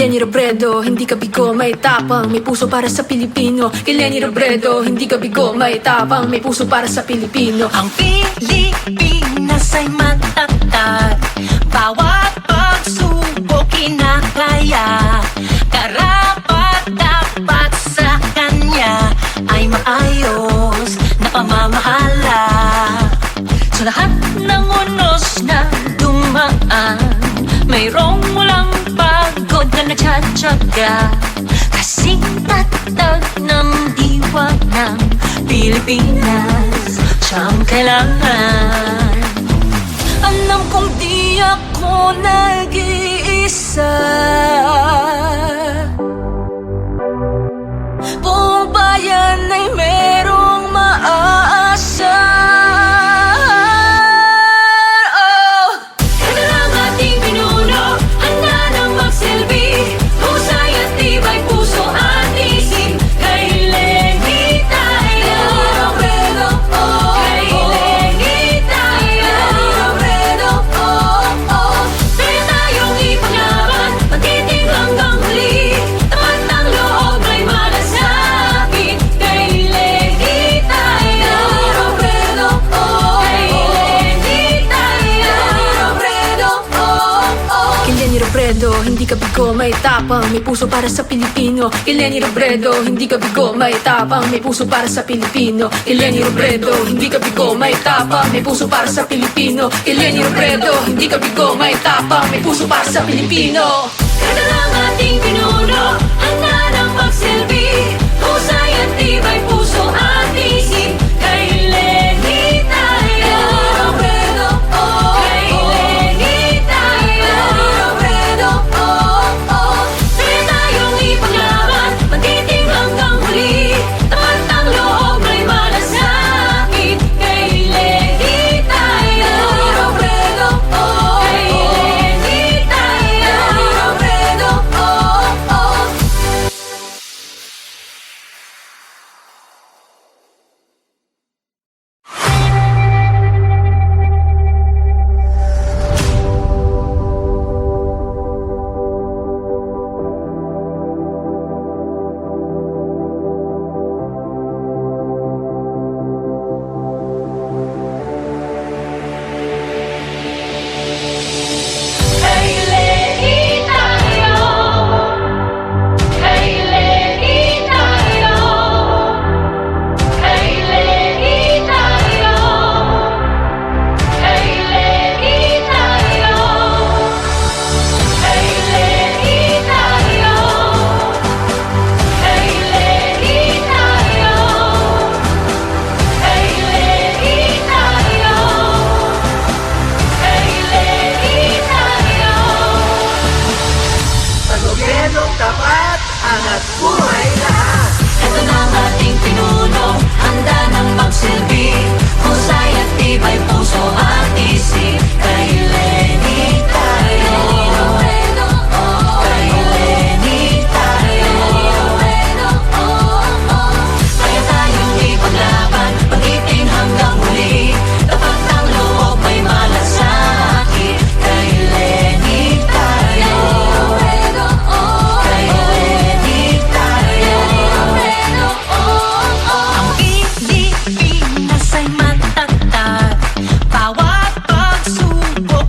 Lenny Robredo, hindi ka bigo, may tapang, may puso para sa Pilipino. Kay Lenny Robredo, hindi ka bigo, may tapang, may puso para sa Pilipino. Ang Pilipinas ay matatag, bawat pagsubok kinakaya. Karapat dapat sa kanya ay maayos na pamamahala. Sa lahat ng unos na dumaan, mayroong walang pagod na nagtsatsaga. Kasing tatag ng diwa ng Pilipinas, siyang kailangan. Alam kong di ako nag-iisa, buong bayan ay merong maaasa. Hindi ka bigo, may tapang, may puso para sa Pilipino. Kay Lenny Robredo, hindi ka bigo, may tapang, may puso para sa Pilipino. Kay Lenny Robredo, hindi ka bigo, may tapang, may puso para sa Pilipino. Kay Lenny Robredo, hindi ka bigo, may tapang, may puso para sa Pilipino. Kada lang ating pinuno, handa ng magsilbi, husay at tibay puso at isip. Kay Lenny tayo, Robredo, oh. Kay Lenny tayo, Robredo, oh, oh. Kaya tayong ipaglaban, magtiting hanggang huli. Tapat ang loob may malasakit. Kay Lenny tayo, Robredo, oh. Kay Lenny tayo, Robredo, oh, oh. Kay Lenny tayo, kay Lenny tayo, kay Lenny tayo, kay Lenny tayo, kay Lenny tayo, kay Lenny tayo, kay Lenny tayo, kay Lenny tayo. Sa gobyernong tapat, angat buhay lahat. Ito na ang ating pinuno, handa ng magsilbi, husay at tibay puso at isip. Kay Lenny tayo, Robredo, oh. Kay Lenny tayo, Robredo, oh, oh. Kaya tayong ipaglaban, pag-iting hanggang huli. Tapat ng loob may malasakit. Kay Lenny tayo, Robredo, oh. Kay Lenny tayo, Robredo, oh, oh. Ang Pilipinas ay matatag, bawat pagsubok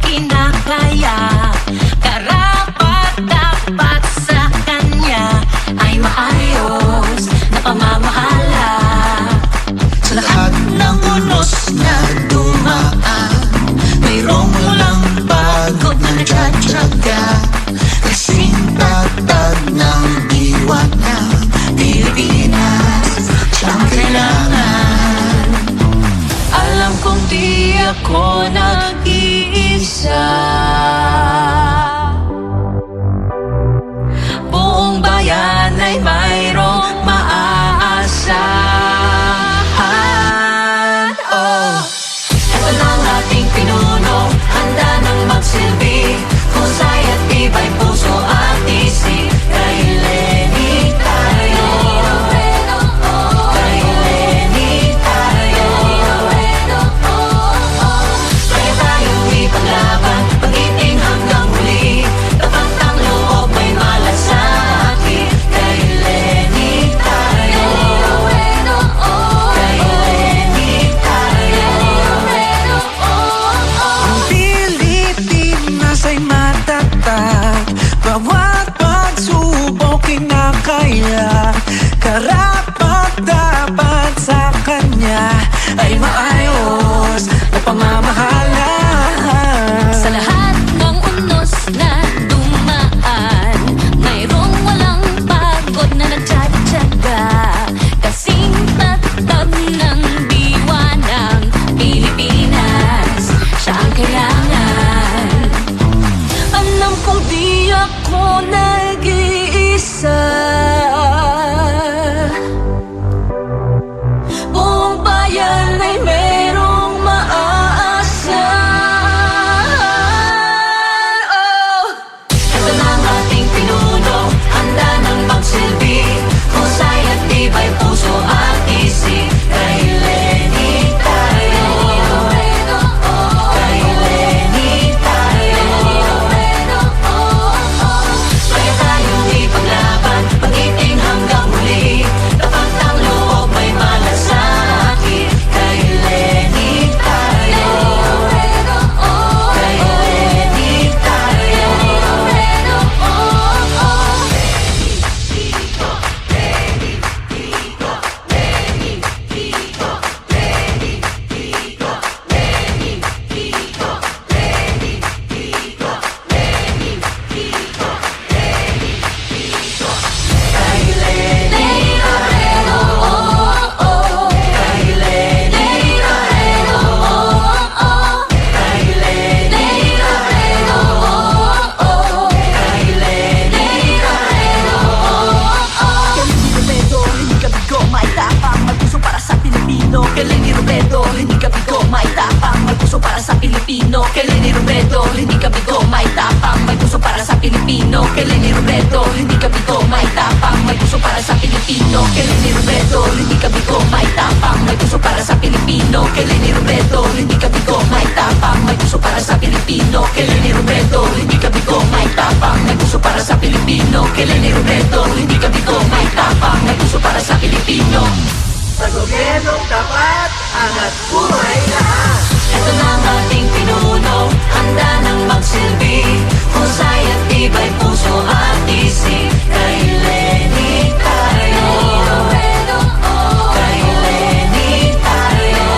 kinakaya. Karapat-dapat sa kanya ay maayos na pamamahala. Sa lahat ng unos na dumaan, mayroong walang pagod na nagtsatsaga. Kasing tatab ng diwa ng Pilipinas, siya ang kailangan. Alam kong di ako nag-iisa, buong bayan ay merong maaasa. Oh! Ito na ang ating pinuno, handa nang magsilbi, husay at tibay puso at isip. Kay Lenny tayo, kay Lenny tayo. Kaya tayong ipaglaban, pag-ibig hanggang huli. Kapag ang loob may malasakit, kay Lenny tayo, kay Lenny tayo. Lenny Robredo, hindi ka bigo, may tapang, may puso para sa Pilipino. Kay Lenny Robredo, hindi ka bigo, may tapang, may puso para sa Pilipino. Kay Lenny Robredo, hindi ka bigo, may tapang, may puso para sa Pilipino. Kay Lenny Robredo, hindi ka bigo, may tapang, may puso para sa Pilipino. Kay Lenny Robredo, hindi ka bigo, may tapang, may puso para sa Pilipino. Kay Lenny Robredo, hindi ka bigo, may tapang, may puso para sa Pilipino. Kay Lenny Robredo, hindi ka bigo, may tapang, may puso para sa Pilipino. Sa gobyernong tapat, angat buhay lahat. Ito na ang ating pinuno, handa nang magsilbi, husay at tibay puso at isip. Kay Lenny tayo, kay Lenny tayo.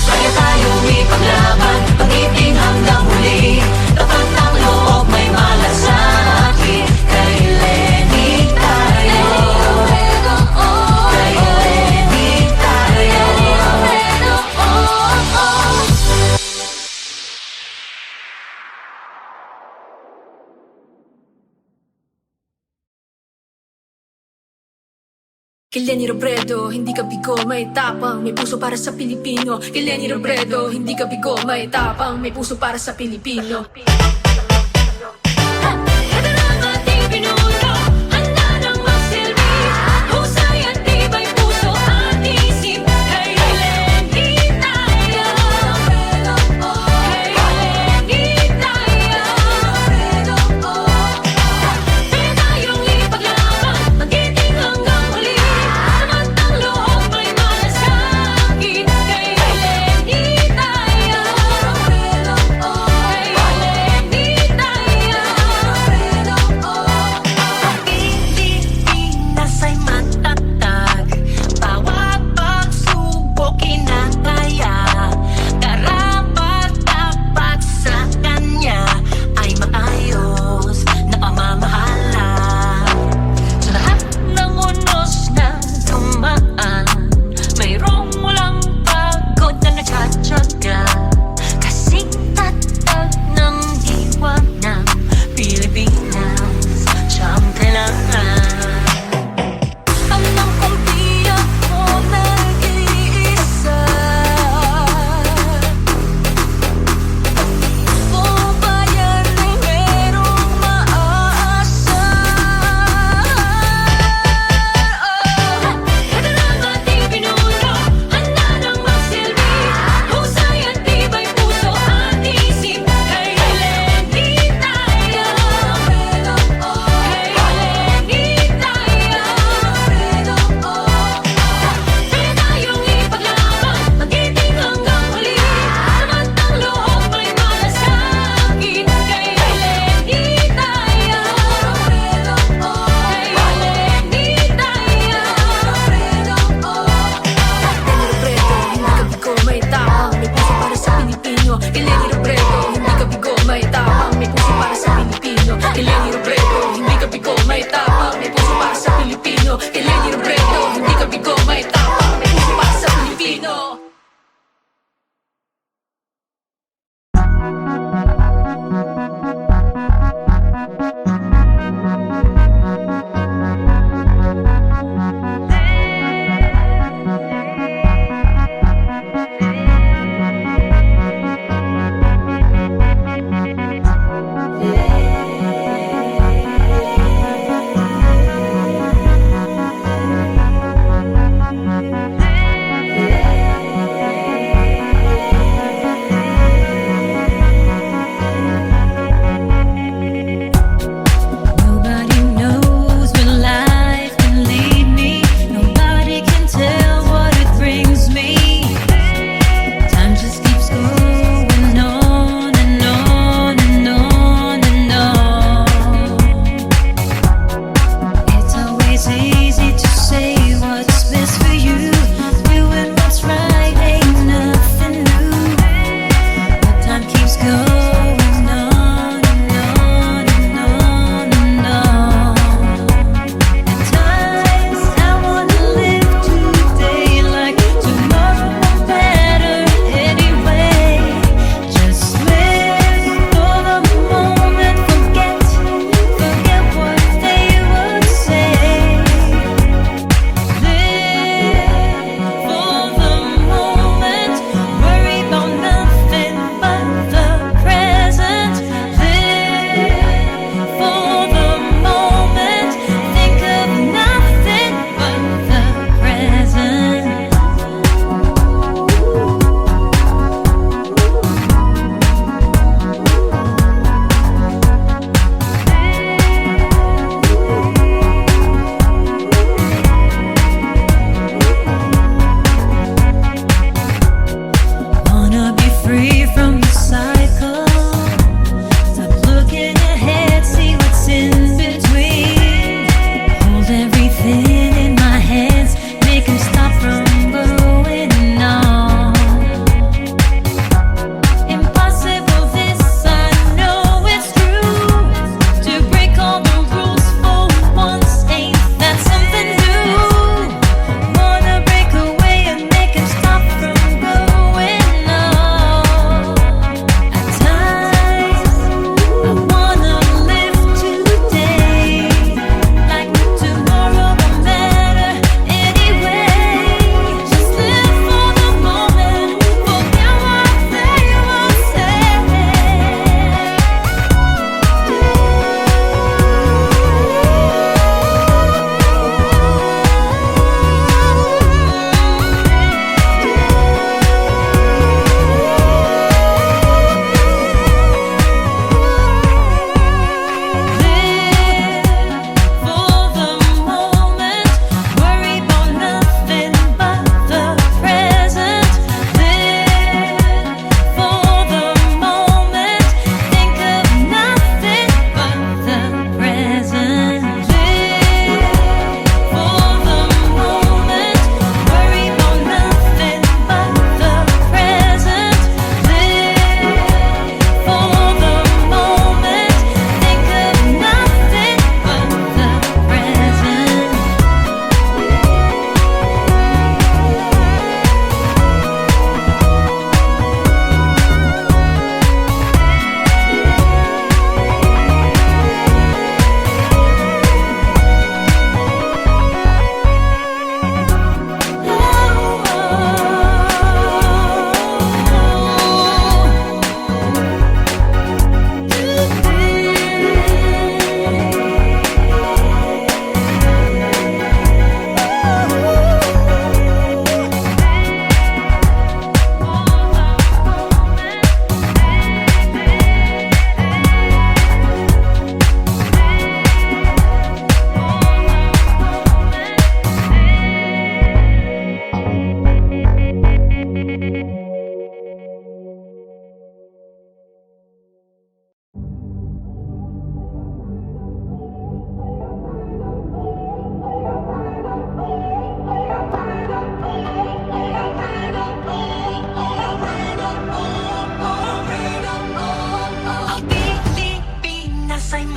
Kaya tayong ipaglaban, pag-ibig hanggang huli. Kapag ang loob may malasakit, kay Lenny tayo, kay Lenny tayo. Kay Lenny Robredo, hindi ka bigo, may tapang, may puso para sa Pilipino. Kay Lenny Robredo, hindi ka bigo, may tapang, may puso para sa Pilipino. Ito na ang ating pinuno, handa nang magsilbi, husay at tibay puso at isip. Kay Lenny tayo, kay Lenny tayo. Kaya tayong ipaglaban, mag-ibig hanggang huli. Samat ang loob may malasakit, kay Lenny tayo, kay Lenny tayo.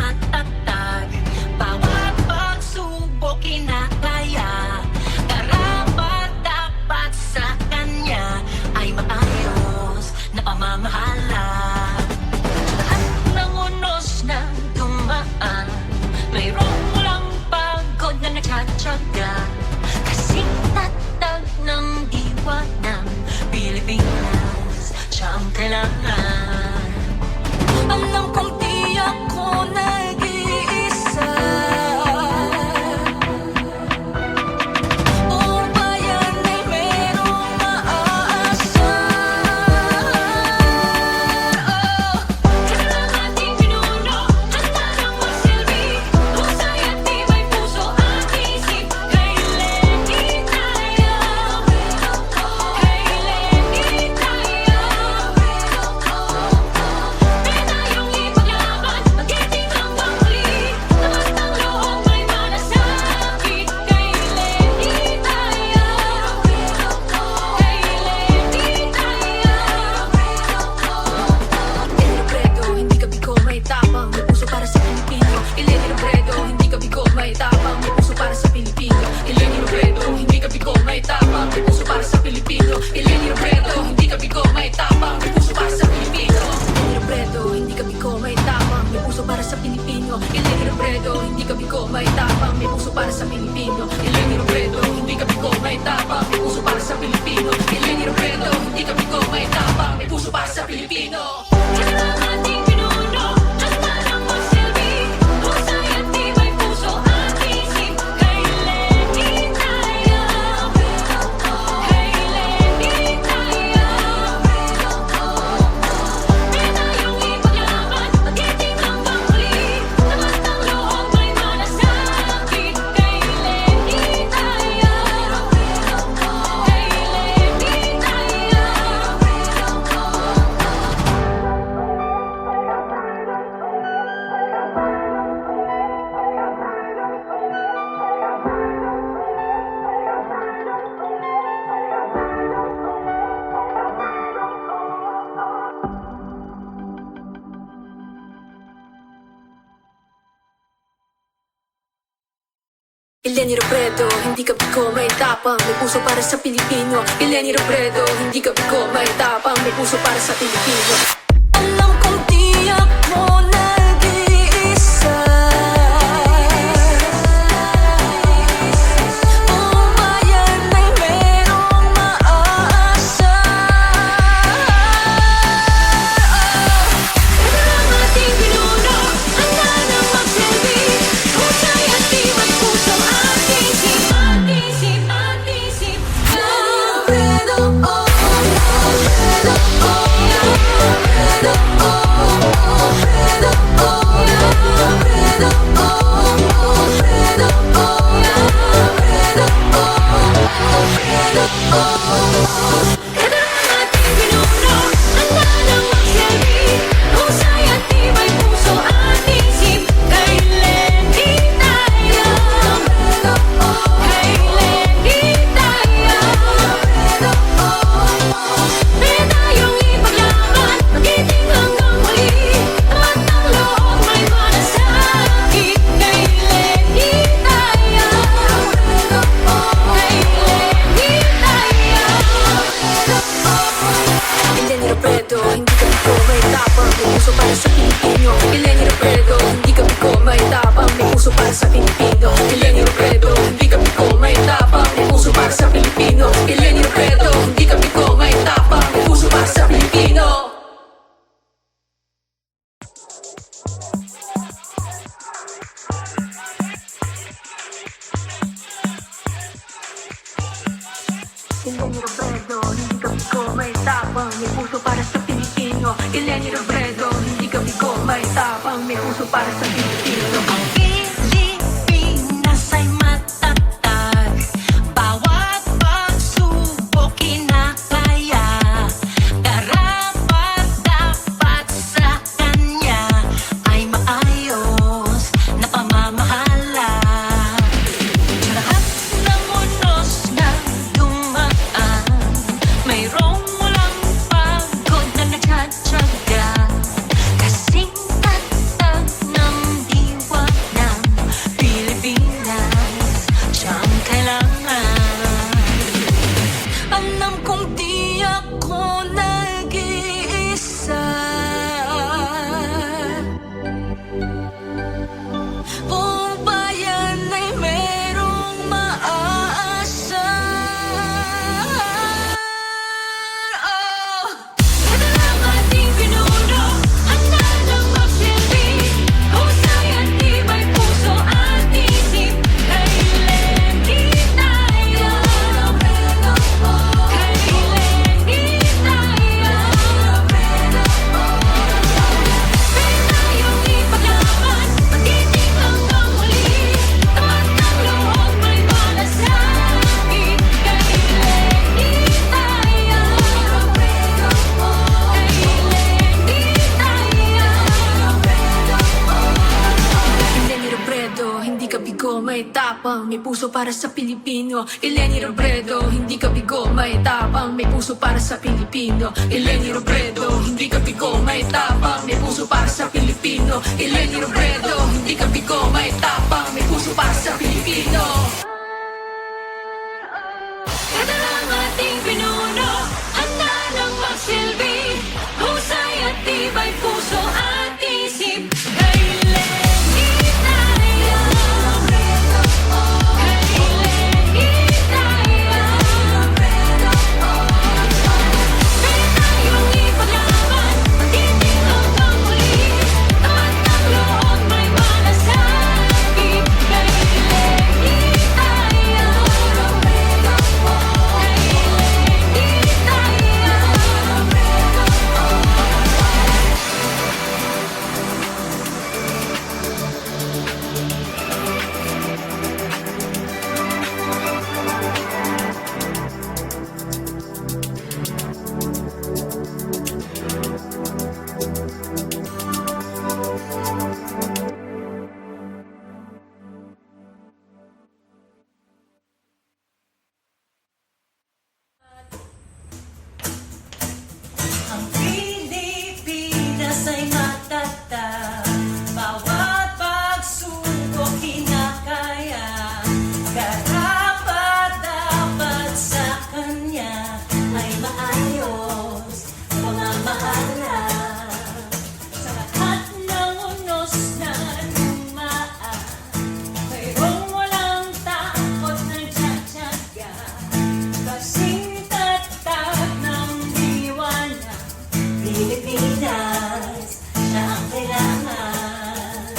matatag. Bawat pagsubok kinakaya. Karapat dapat sa kanya ay maayos na pamamahala. Lahat ng unos na dumaan, mayroong walang pagod na nagtsatsaga. Kasing tatag ng diwa ng Pilipinas, siya ang kailangan. Alam kong di ako nag-iisa. Buong bayan ay merong maaasa. Kailangan ating pinuno, handa nang magsilbi. Husay at tibay puso at isip. Kay Lenny tayo, kay Lenny tayo. May tayong ipaglaban, magiting hanggang huli. Lahat ng loob may malasakit. Kay Lenny tayo, kay Lenny tayo. Lenny Robredo, hindi ka bigo, may tapang, may puso para sa Pilipino. Lenny Robredo, hindi ka bigo, may tapang, may puso para sa Pilipino. Lenny Robredo, hindi ka bigo, may tapang, may puso para sa Pilipino. Lenny Robredo, hindi ka bigo, may tapang, may puso para sa Pilipino. Lenny Robredo, hindi ka bigo, may tapang, may puso para sa Pilipino. Lenny Robredo, hindi ka bigo, may tapang, may puso para sa Pilipino. Lenny Robredo, hindi ka bigo, may tapang, may puso para sa Pilipino. Lenny Robredo, hindi ka bigo, may tapang, may puso para sa Pilipino. Kailangan ating pinuno, handa nang magsilbi. Husay at tibay puso at isip. Kay Lenny tayo, kay Lenny tayo. May tayong ipaglaban, magiting hanggang huli. Lahat ng loob may malasakit. Kay Lenny tayo, kay Lenny tayo. Lenny Robredo, hindi ka bigo, may tapang, may puso para sa Pilipino. Lenny Robredo, hindi ka bigo, may tapang, may puso para sa Pilipino. Alam kong di ako nag-iisa. Buong bayan ay merong maaasa. Kailangan ating pinuno, handa nang magsilbi. Husay at tibay puso at isip. At isip, at isip. Lenny Robredo, oh, Robredo, kailangan ating pinuno, handa nang magsilbi. Husay at tibay puso at isip. Kay Lenny tayo, kay Lenny tayo. May tayong ipaglaban, magiting hanggang huli. Lahat ng loob may malasakit. Kay Lenny tayo, kay Lenny tayo. Lenny Robredo, hindi ka bigo, may tapang, may puso para sa Pilipino. Lenny Robredo, hindi ka bigo, may tapang, may puso para sa Pilipino. Lenny Robredo, hindi ka bigo, may tapang, may puso para sa Pilipino. Lenny Robredo, hindi ka bigo, may tapang, may puso para sa Pilipino. Lenny Robredo, hindi ka bigo, may tapang, may puso para sa Pilipino. Lenny Robredo, hindi ka bigo, may tapang, may puso para sa Pilipino. Ang Pilipinas ay matatag. Bawat pagsubok kinakaya. Karapat dapat sa kanya ay maayos na pamamahala. Sa lahat ng unos na dumaan, mayroong walang pagod na nagtsatsaga. Kasing tatag ng bigo, may tapang, may puso para sa Pilipino. Eleni Robredo, hindi ka bigo, may tapang, may puso para sa Pilipino. Eleni Robredo, hindi ka bigo, may tapang, may puso para sa Pilipino. Eleni Robredo, hindi ka bigo, may tapang, may puso para sa Pilipino. Ito ang ating pinuno, handa ng magsilbi, husay at tibay puso at isip. Kay Lenny tayo, kay Lenny tayo, kaya tayong ipaglaban, titig hanggang muli, tapat ng loob may malasakit. Kay Lenny tayo, Ang Pilipinas ay matatag, bawat pagsubok kinakaya. Karapat-dapat sa kanya ay maayos pamamahala. Sa lahat ng unos na lumaan, mayroong walang takot na tiyatyaga. Kasing tatag ng diwa niya, Pilipinas, siya ang kailangan.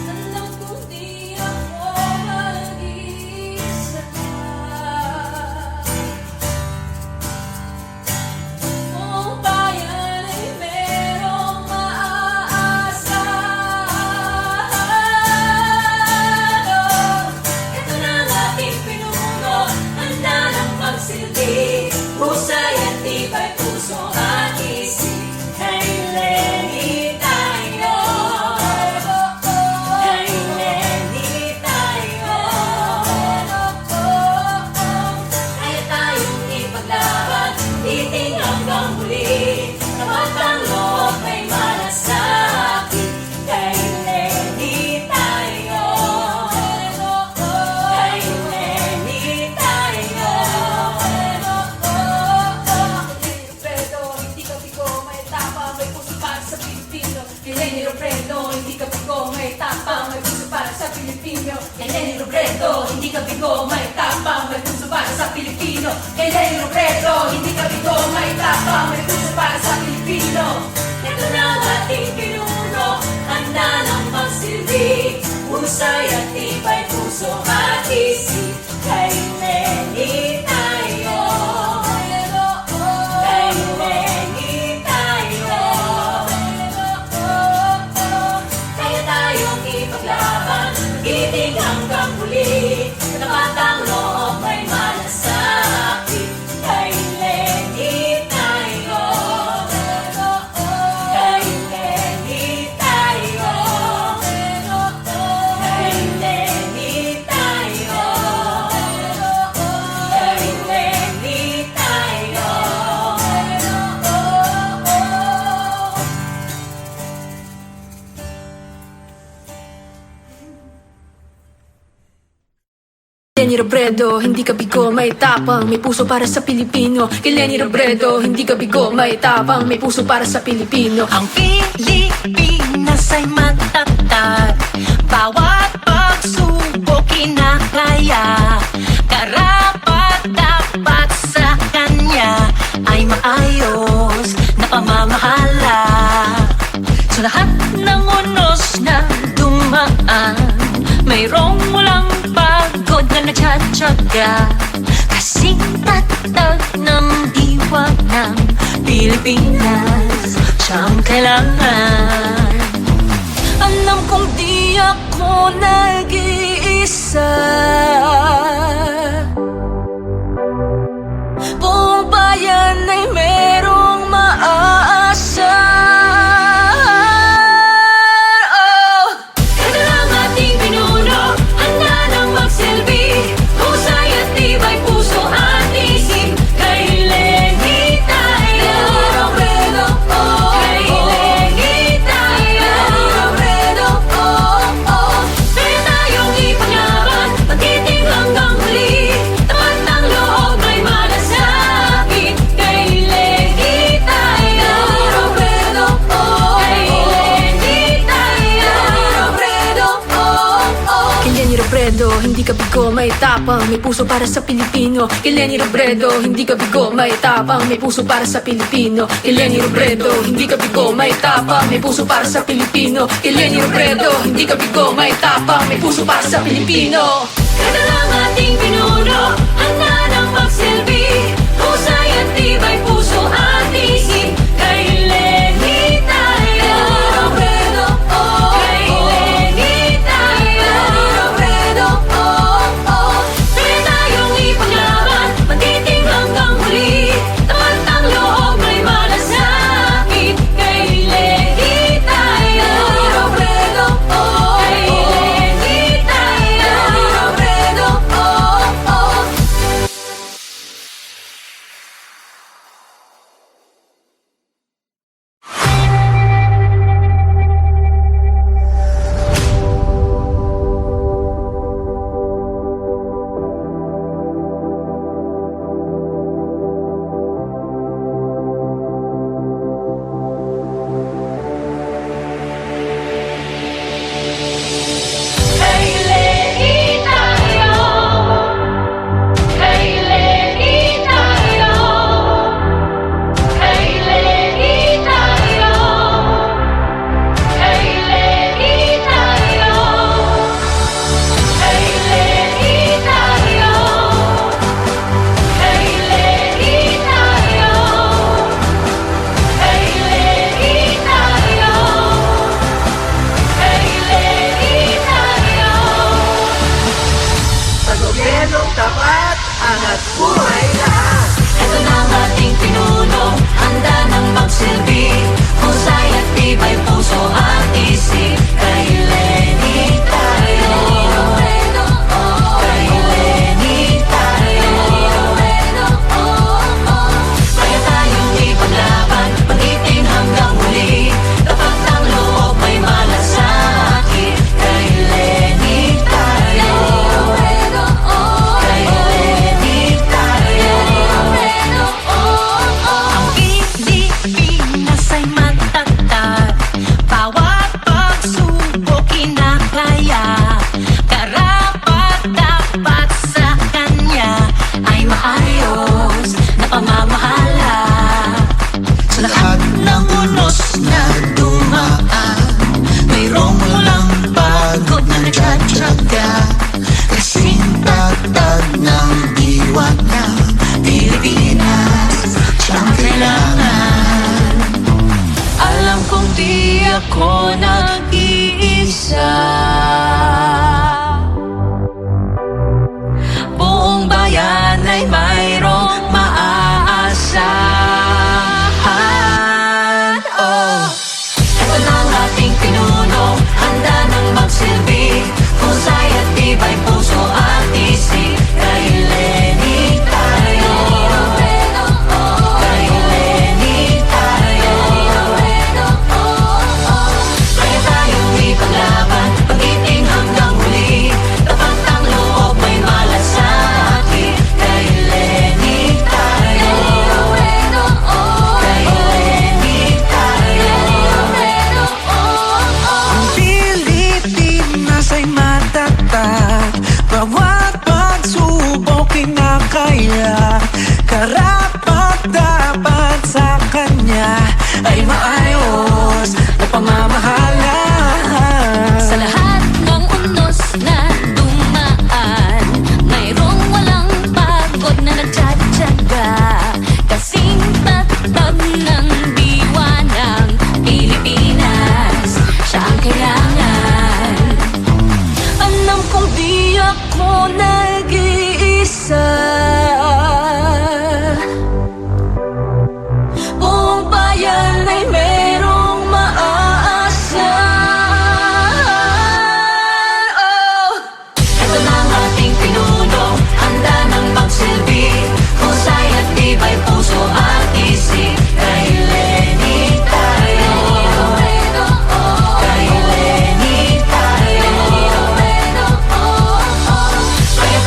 Alam kong di ako mag-isa. Buong bayan ay merong maaasahan. Ito na ang ating pinuno, handa ng magsilbi, husay at tibay puso at isip. Kay Lenny tayo, kay Lenny tayo, kaya tayong ipaglaban, titig hanggang huli, tapat ang loob may malasakit. Kay Lenny tayo, kay Lenny tayo. Eleni Robredo, hindi ka bigo, may tapang, may puso para sa Pilipino. Eleni Robredo, hindi ka bigo, may tapang, may puso para sa Pilipino. Eleni Robredo, hindi ka bigo, may tapang, may puso para sa Pilipino. Ito na ang ating pinuno, handa ng magsilbi, husay at tibay puso at isip. Kay Lenny tayo, kay Lenny tayo, kaya tayong ipaglaban, titig hanggang huli, tapat ang loob may malasakit. Kay Lenny tayo, kay Lenny tayo, kay Lenny tayo, kay Lenny tayo. Eleni Robredo, hindi ka bigo, may tapang, may puso para sa Pilipino. Eleni Robredo, hindi ka bigo, may tapang, may puso para sa Pilipino. Ang Pilipinas ay matatag, bawat pagsubok kinakaya. Karapat-dapat sa kanya ay maayos na pamamahala. Sa lahat ng unos na dumaan, mayroong walang pagod na nagtsatsaga. Kasing tatag ng diwa ng Pilipinas, siya ang kailangan. Alam kong di ako nag-iisa, buong bayan ay merong maaasahan. Oh! Ito na ang ating pinuno, Robredo, hindi ka bigo, may tapang, may puso para sa Pilipino. Kay Leni Robredo, hindi ka bigo, may tapang, may puso para sa Pilipino. Kay Leni Robredo, hindi ka bigo, may tapang, may puso para sa Pilipino. Kay Leni Robredo, hindi ka bigo, may tapang, may puso para sa Pilipino. Kada lang ating pinuno, handa nang magsilbi. Husay at tibay puso at isip. Kay Leni tayo. Robredo, oh. Kay Leni tayo. Robredo, oh, oh. Kaya tayong ipaglaban, matiting hanggang huli. Tapat ang loob, may malasakit. Kay Leni tayo. Robredo, oh. Kay Leni tayo. Robredo, oh, oh. Kay Leni tayo. Kay Leni tayo. Kay Leni tayo. Kay Leni tayo. Kay Leni tayo. Kay Leni tayo. Kay Leni tayo. Kay Leni tayo. Sa gobyernong tapat, angat buhay lahat. Ito na ang ating pinuno, handa nang magsilbi. Husay at tibay puso at isip. Kay Leni tayo. Kay Leni tayo. Kaya tayong ipaglaban, magiting hanggang huli. Tapat ng loob, may malasakit. Kay Leni tayo. Kay Leni tayo. Ang Pilipinas ay matatag, bawat pagsubok kinakaya. Karapat-dapat sa kanya ay maayos na pamamahala. Sa lahat ng unos na dumaan, mayroong walang pagod na nagtsatsaga. Kasing tatag ng diwa ng Pilipinas, siyang kailangan. Alam kong di ako nag-iisa. Buong bayan ay mayroong maaasahan. Oh. Ito na ang ating pinuno, handa nang magsilbi. Husay at tibay puso at isip. Kay Leni tayo. Kay Leni tayo. Kaya tayong ipaglaban, magiting hanggang huli. Tapat ang loob, may malasakit. Kay Leni tayo. Kay Leni tayo. Ang Pilipinas ay matatag, bawat pagsubok kinakaya. Karapat-dapat sa kanya ay maayos na pamamahala. Sa lahat ng unos na dumaan, mayroong walang pagod na nagtsatsaga. Kasing tatag ng diwa ng Pilipinas, siya ang kailangan. Alam kong di ako nag-iisa. Buong bayan ay merong maaasahan. Oh. Ito na ang ating pinuno, handa nang magsilbi. Husay at tibay puso at isip. Kay Leni tayo. Kay Leni tayo. Kaya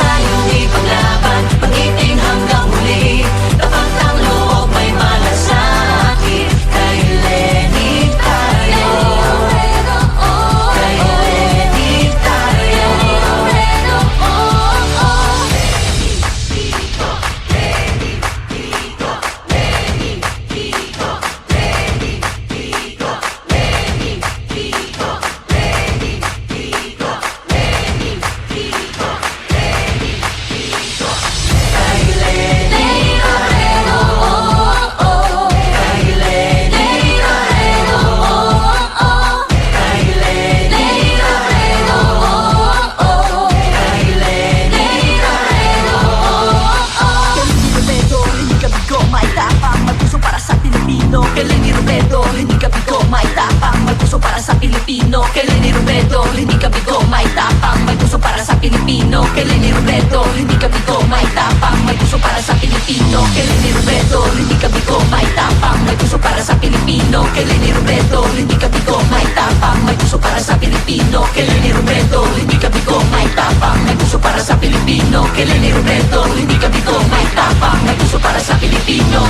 Pilipino. Kay Lenny Robredo, hindi ka bigo, may tapang, may puso para sa Pilipino. Kay Lenny Robredo, hindi ka bigo, may tapang, may puso para sa Pilipino. Kay Lenny Robredo, hindi ka bigo, may tapang, may puso para sa Pilipino. Kay Lenny Robredo, hindi ka bigo, may tapang, may puso para sa Pilipino.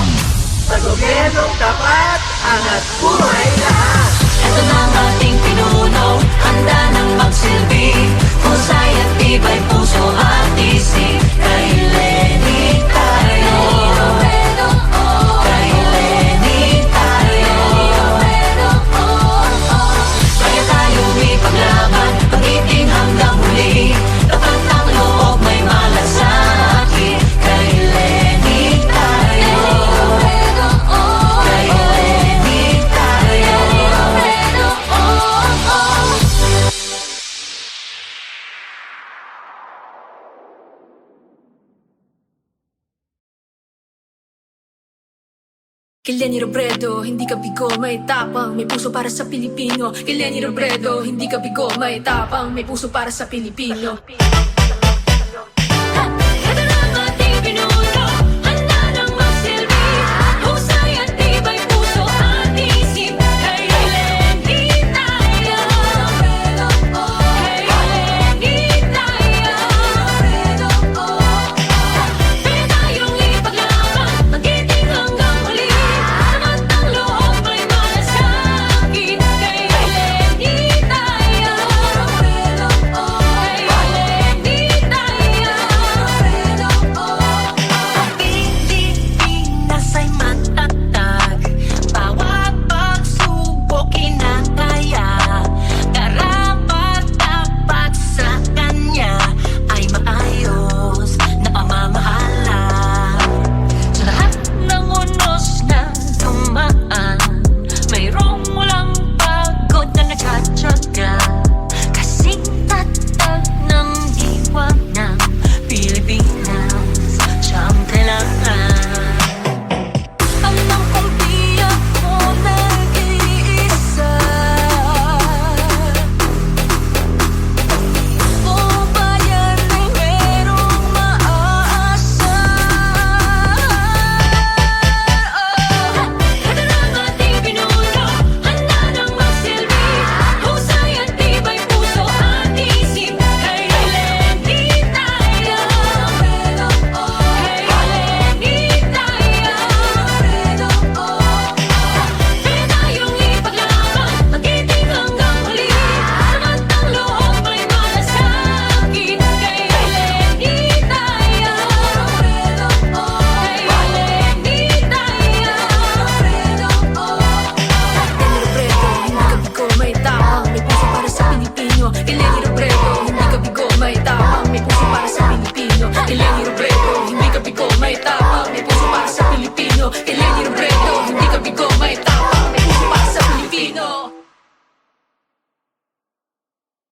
Sa gobyernong tapat, angat buhay lahat. Ito na ang ating pinuno, handa nang magsilbi. Husay at tibay puso at isip. Kay Lenny tayo. Kay Lenny tayo. Kaya tayong ipaglaban, pag-ibig hanggang huli. Tapat ng loob may malasakit. Kay Lenny tayo. Kay Lenny tayo. Kay Lenny Robredo, hindi ka bigo, may tapang, may puso para sa Pilipino. Kay Lenny Robredo, hindi ka bigo, may tapang, may puso para sa Pilipino.